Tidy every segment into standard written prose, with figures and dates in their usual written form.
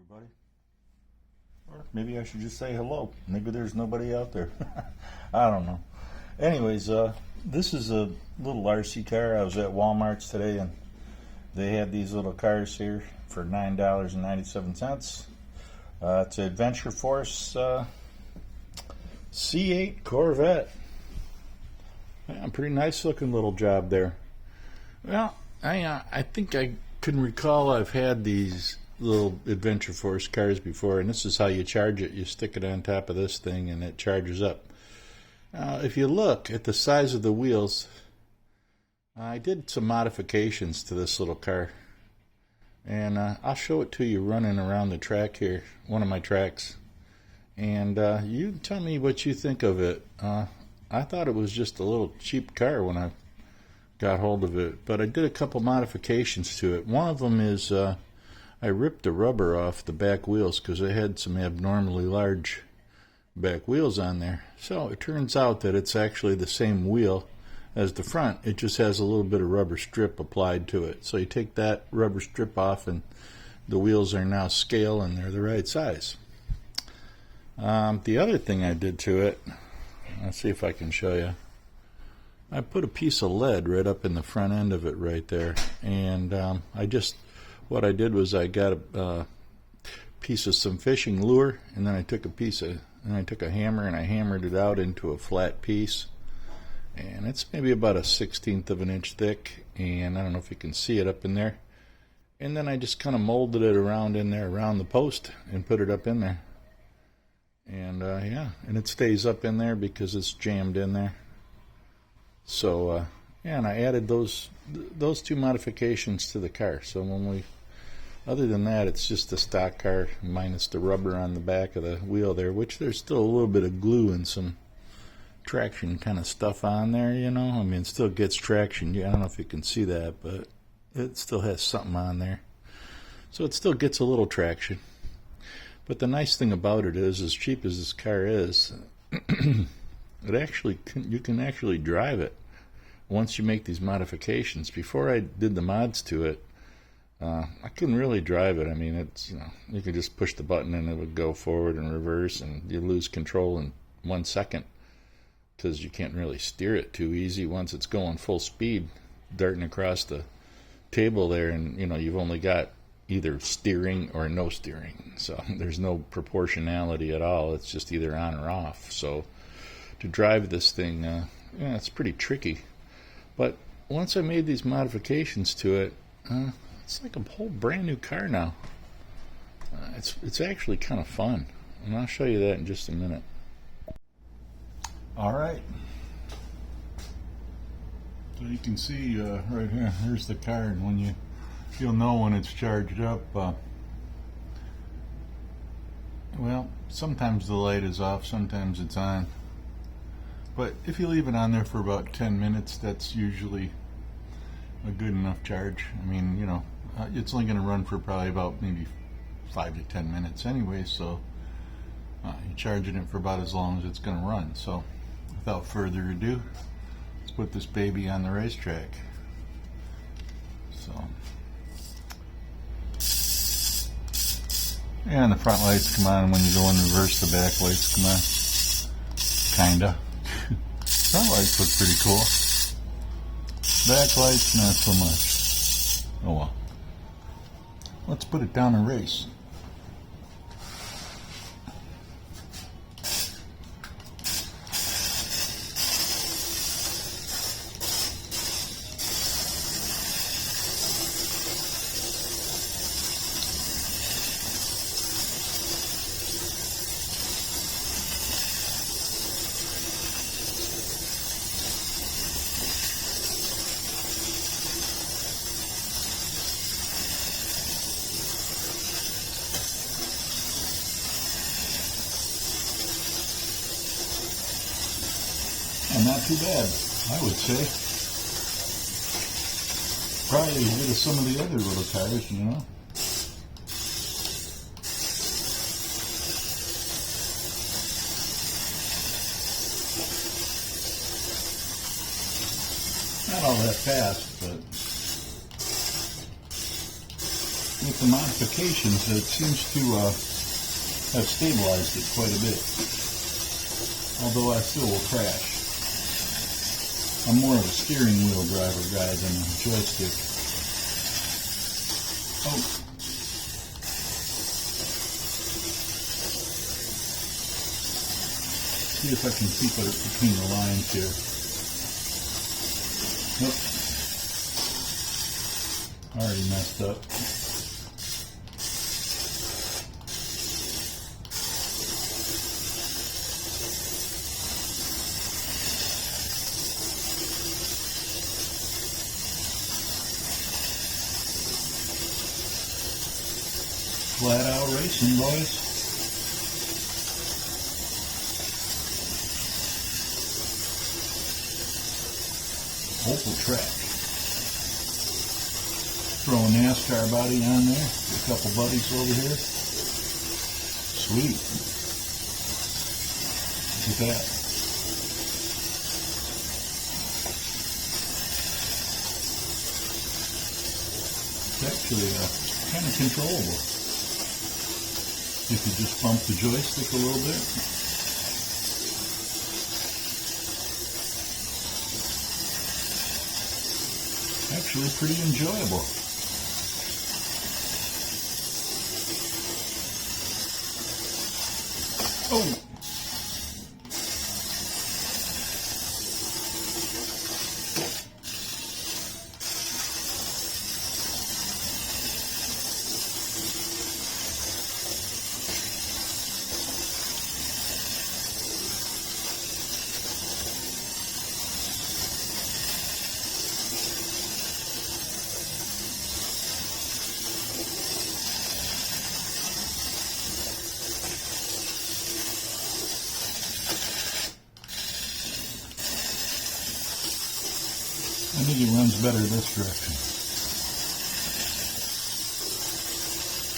everybody. Or maybe I should just say hello. Maybe there's nobody out there. I don't know. Anyways, this is a little RC car. I was at Walmart's today and they had these little cars here for $9.97. It's an Adventure Force C8 Corvette. Yeah, pretty nice looking little job there. Well, I think I can recall I've had these little Adventure Force cars before, and this is how you charge it. You stick it on top of this thing and it charges up. If you look at the size of the wheels, I did some modifications to this little car, and I'll show it to you running around the track here, one of my tracks, and you tell me what you think of it. I thought it was just a little cheap car when I got hold of it, but I did a couple modifications to it. One of them is I ripped the rubber off the back wheels because they had some abnormally large back wheels on there. So it turns out that it's actually the same wheel as the front. It just has a little bit of rubber strip applied to it. So you take that rubber strip off and the wheels are now scale and they're the right size. The other thing I did to it, let's see if I can show you. I put a piece of lead right up in the front end of it right there, and what I did was I got a piece of some fishing lure, and then I took a hammer and I hammered it out into a flat piece, and it's maybe about a 1/16 of an inch thick, and I don't know if you can see it up in there. And then I just kind of molded it around in there, around the post, and put it up in there. And yeah, and it stays up in there because it's jammed in there. So yeah, and I added those two modifications to the car. So other than that, it's just a stock car minus the rubber on the back of the wheel there, which there's still a little bit of glue and some traction kind of stuff on there, you know. I mean, it still gets traction. I don't know if you can see that, but it still has something on there. So it still gets a little traction. But the nice thing about it is, as cheap as this car is, you can actually drive it once you make these modifications. Before I did the mods to it, I couldn't really drive it. I mean, it's, you could just push the button and it would go forward and reverse, and you lose control in 1 second because you can't really steer it too easy once it's going full speed, darting across the table there, and you've only got either steering or no steering, so there's no proportionality at all. It's just either on or off. So to drive this thing, yeah, it's pretty tricky. But once I made these modifications to it, it's like a whole brand new car now. It's actually kind of fun, and I'll show you that in just a minute. All right. So you can see right here, here's the car, and you'll know when it's charged up. Well, sometimes the light is off, sometimes it's on. But if you leave it on there for about 10 minutes, that's usually a good enough charge. I mean, it's only going to run for probably about maybe 5 to 10 minutes anyway, so you're charging it for about as long as it's going to run. So without further ado, let's put this baby on the racetrack. So, and the front lights come on when you go in reverse, the back lights come on. Kinda. Front lights look pretty cool. Back lights, not so much. Oh well. Let's put it down and race. And not too bad, I would say. Probably as good as some of the other little cars, Not all that fast, but with the modifications, it seems to have stabilized it quite a bit. Although I still will crash. I'm more of a steering wheel driver guy than a joystick. Oh. See if I can keep it between the lines here. Nope. Already messed up. Flat out racing, boys. Opal track. Throw a NASCAR body on there. A couple buddies over here. Sweet. Look at that. It's actually kind of controllable. You could just bump the joystick a little bit. Actually pretty enjoyable. Oh! I think it runs better this direction.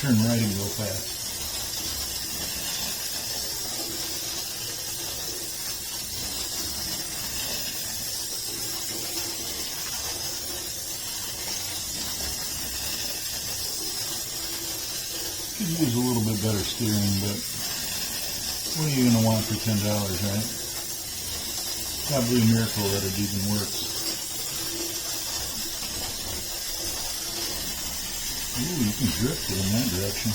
Turn right and go fast. Could use a little bit better steering, but what are you going to want for $10, right? Probably a miracle that it even works. Ooh, you can drift it in that direction.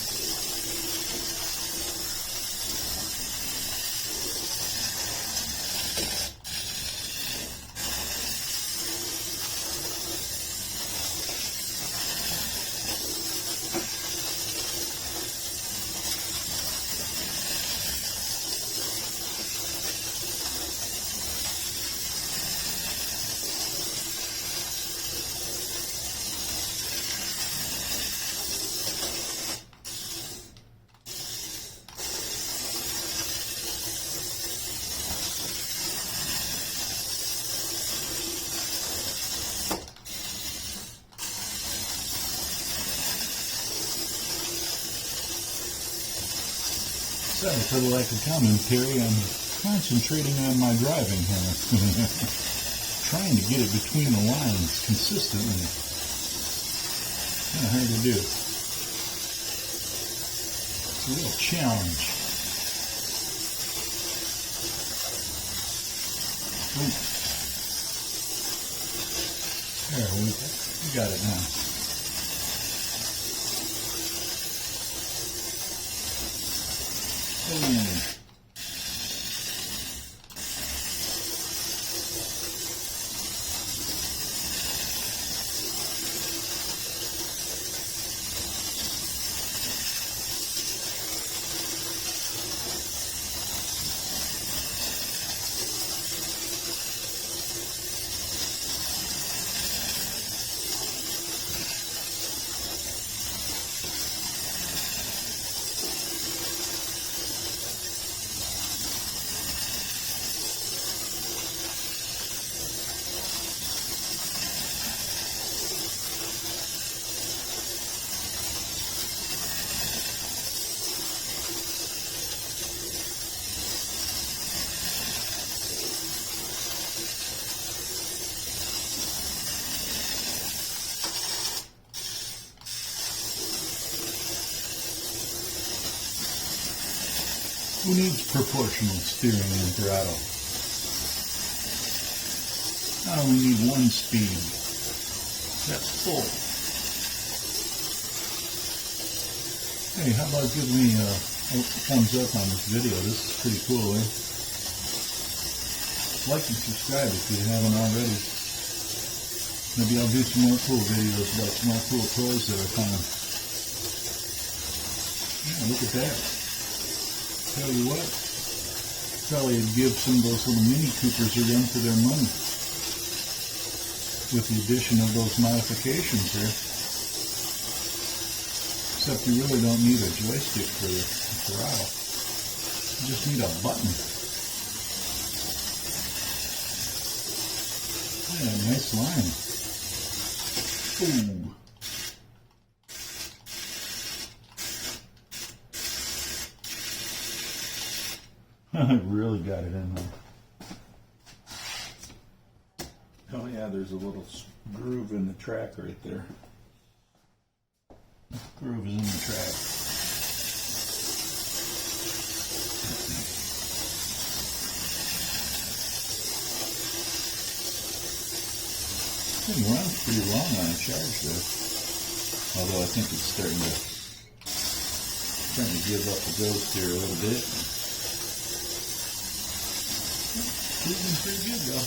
Sorry for the lack of commentary. I'm concentrating on my driving here. Trying to get it between the lines consistently. Kind of hard to do. It's a real challenge. Ooh. There, we got it now. Who needs proportional steering and throttle? I only need one speed. That's full. Hey, how about give me a thumbs up on this video? This is pretty cool, eh? Like and subscribe if you haven't already. Maybe I'll do some more cool videos about some more cool toys that I found. Yeah, look at that. Tell you what, probably would give some of those little Mini Coopers a run for their money with the addition of those modifications here. Except you really don't need a joystick for the throttle. You just need a button. Yeah, nice line. Ooh. I really got it in there. Oh yeah, there's a little groove in the track right there. The groove is in the track. It runs pretty long on a charge there. Although I think it's starting to give up the ghost here a little bit. Cruising pretty good though.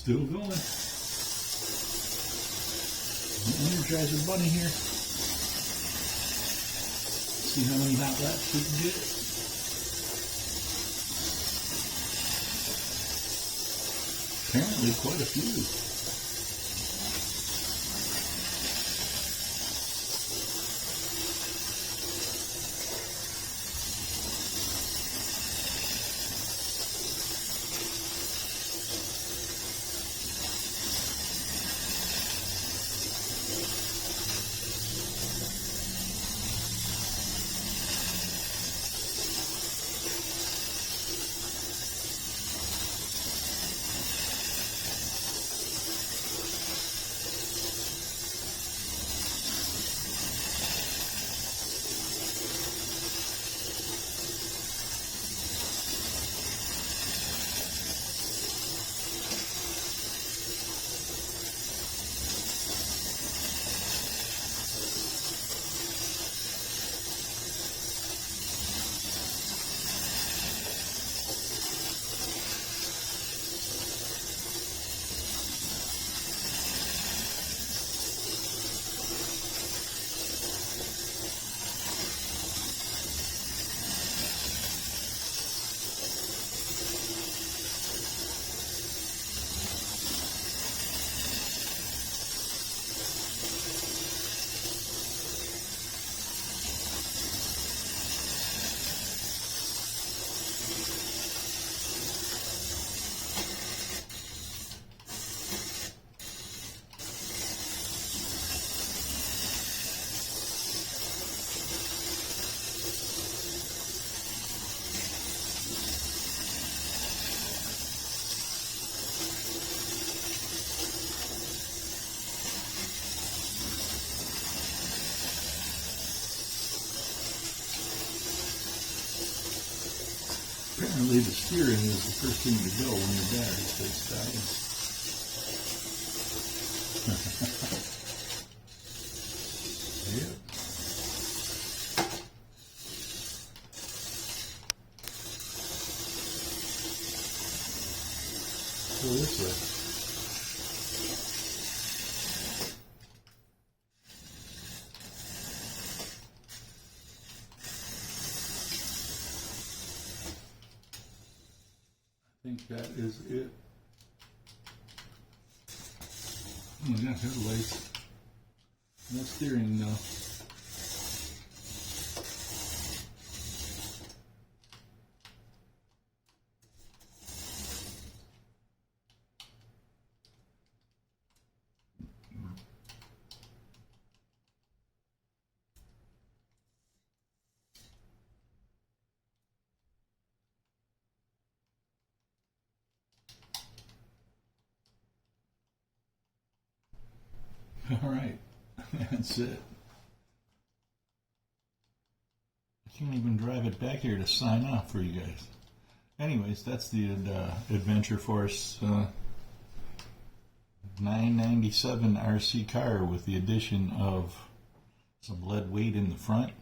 Still going. Energizer Bunny here. See how many hot laps we can get. Apparently quite a few. Apparently the steering is the first thing to go when your battery starts dying. Yep. Go this way. I think that is it. Oh, we got headlights. No steering though. All right, that's it. I can't even drive it back here to sign off for you guys. Anyways, that's the Adventure Force 997 RC car with the addition of some lead weight in the front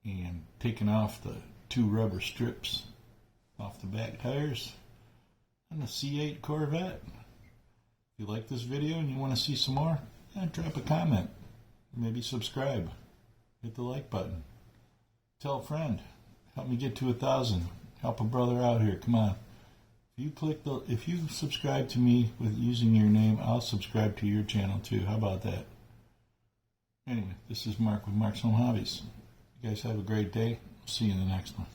and taking off the 2 rubber strips off the back tires on the C8 Corvette. If you like this video and you want to see some more, drop a comment, maybe subscribe, hit the like button, tell a friend, help me get to 1,000, help a brother out here. Come on, if you subscribe to me with using your name, I'll subscribe to your channel too. How about that? Anyway, this is Mark with Mark's Home Hobbies. You guys have a great day. See you in the next one.